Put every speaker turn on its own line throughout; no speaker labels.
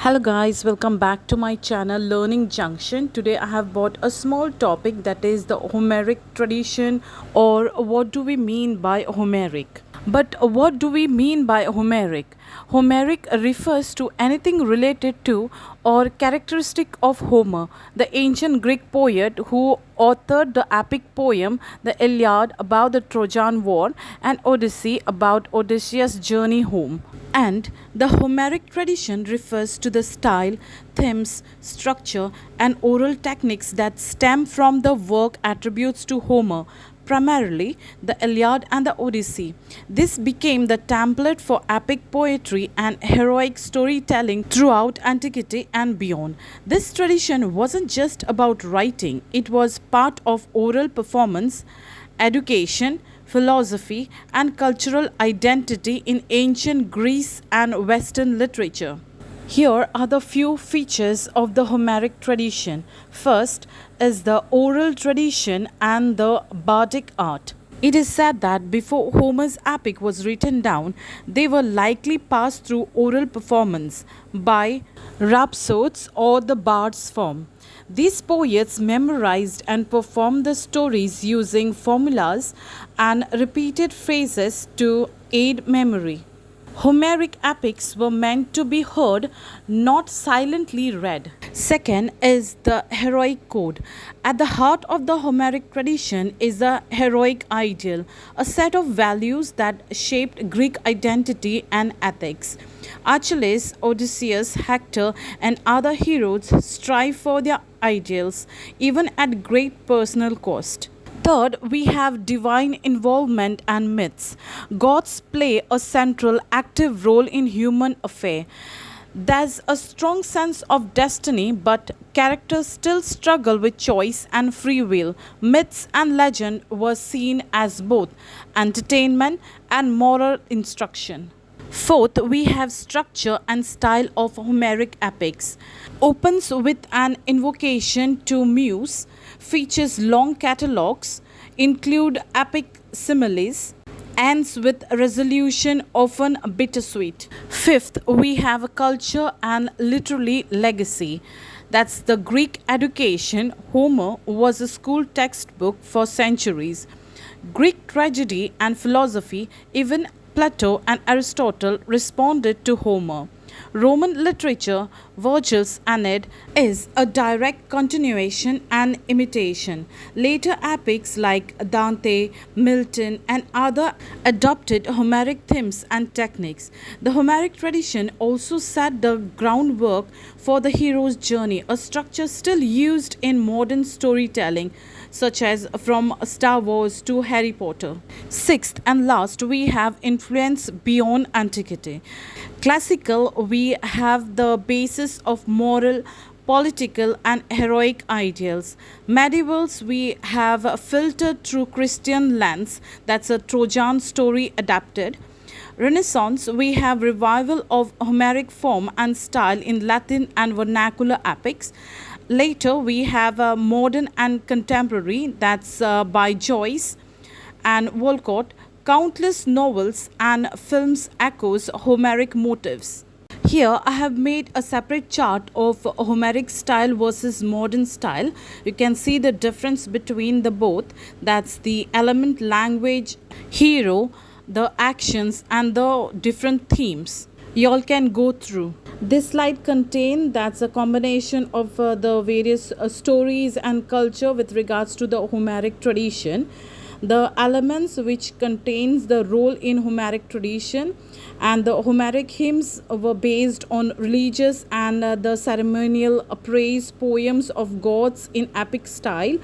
Hello guys, welcome back to my channel Learning Junction. Today I have brought a small topic, that is the Homeric tradition, or what do we mean by Homeric. But what do we mean by Homeric? Homeric refers to anything related to or characteristic of Homer, the ancient Greek poet who authored the epic poem the Iliad about the Trojan War and Odyssey about Odysseus' journey home. And the Homeric tradition refers to the style, themes, structure, and oral techniques that stem from the work attributes to Homer, primarily the Iliad and the Odyssey. This became the template for epic poetry and heroic storytelling throughout antiquity and beyond. This tradition wasn't just about writing, it was part of oral performance, education, philosophy, and cultural identity in ancient Greece and Western literature. Here are the few features of the Homeric tradition. First is the oral tradition and the bardic art. It is said that before Homer's epic was written down, they were likely passed through oral performance by rhapsodes or the bard's form. These poets memorized and performed the stories using formulas and repeated phrases to aid memory. Homeric epics were meant to be heard, not silently read. Second is the heroic code. At the heart of the Homeric tradition is the heroic ideal, a set of values that shaped Greek identity and ethics. Achilles, Odysseus, Hector, and other heroes strive for their ideals, even at great personal cost. Third, we have divine involvement and myths. Gods play a central, active role in human affair. There's a strong sense of destiny, but characters still struggle with choice and free will. Myths and legend were seen as both entertainment and moral instruction. Fourth, we have structure and style of Homeric epics. Opens with an invocation to Muse, features long catalogues, include epic similes, ends with resolution often bittersweet. Fifth, we have a culture and literary legacy. That's the Greek education. Homer was a school textbook for centuries. Greek tragedy and philosophy, even Plato and Aristotle responded to Homer. Roman literature, Virgil's Aeneid, is a direct continuation and imitation. Later epics like Dante, Milton, and other adopted Homeric themes and techniques. The Homeric tradition also set the groundwork for the hero's journey, a structure still used in modern storytelling, such as from Star Wars to Harry Potter. Sixth and last, we have influence beyond antiquity. Classical, we have the basis of moral, political, and heroic ideals. Medievals, we have filtered through Christian lens, that's a Trojan story adapted. Renaissance, we have revival of Homeric form and style in Latin and vernacular epics. Later, we have a modern and contemporary, that's by Joyce and Walcott. Countless novels and films echoes Homeric motifs. Here I have made a separate chart of Homeric style versus modern style. You can see the difference between the both. That's the element, language, hero, the actions, and the different themes. Y'all can go through. This slide contains, that's a combination of the various stories and culture with regards to the Homeric tradition. The elements which contains the role in Homeric tradition, and the Homeric hymns were based on religious and the ceremonial praise poems of gods in epic style.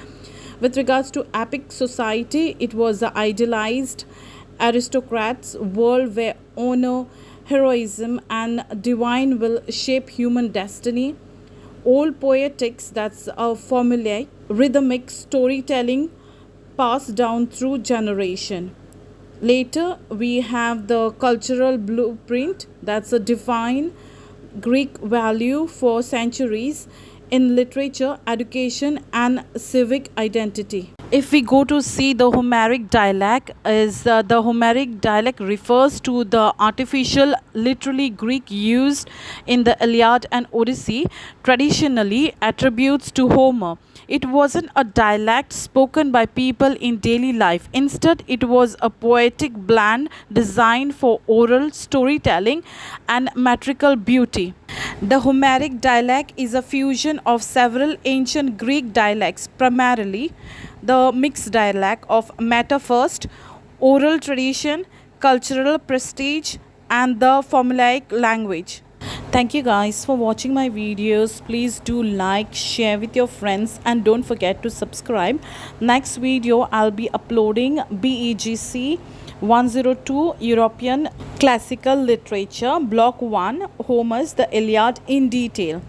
With regards to epic society, it was the idealized aristocrats world where honor, heroism, and divine will shape human destiny. Old poetics, that's a formulaic, rhythmic storytelling passed down through generation. Later, we have the cultural blueprint, that's a divine Greek value for centuries in literature, education, and civic identity. If we go to see the Homeric dialect, is the Homeric dialect refers to the artificial, literally Greek used in the Iliad and Odyssey, traditionally attributes to Homer. It wasn't a dialect spoken by people in daily life. Instead, it was a poetic blend designed for oral storytelling and metrical beauty. The Homeric dialect is a fusion of several ancient Greek dialects, primarily the mixed dialect of meta-first, oral tradition, cultural prestige, and the formulaic language. Thank you guys for watching my videos. Please do like, share with your friends, and don't forget to subscribe. Next video I'll be uploading BEGC 102 European Classical Literature Block 1 Homer's The Iliad in detail.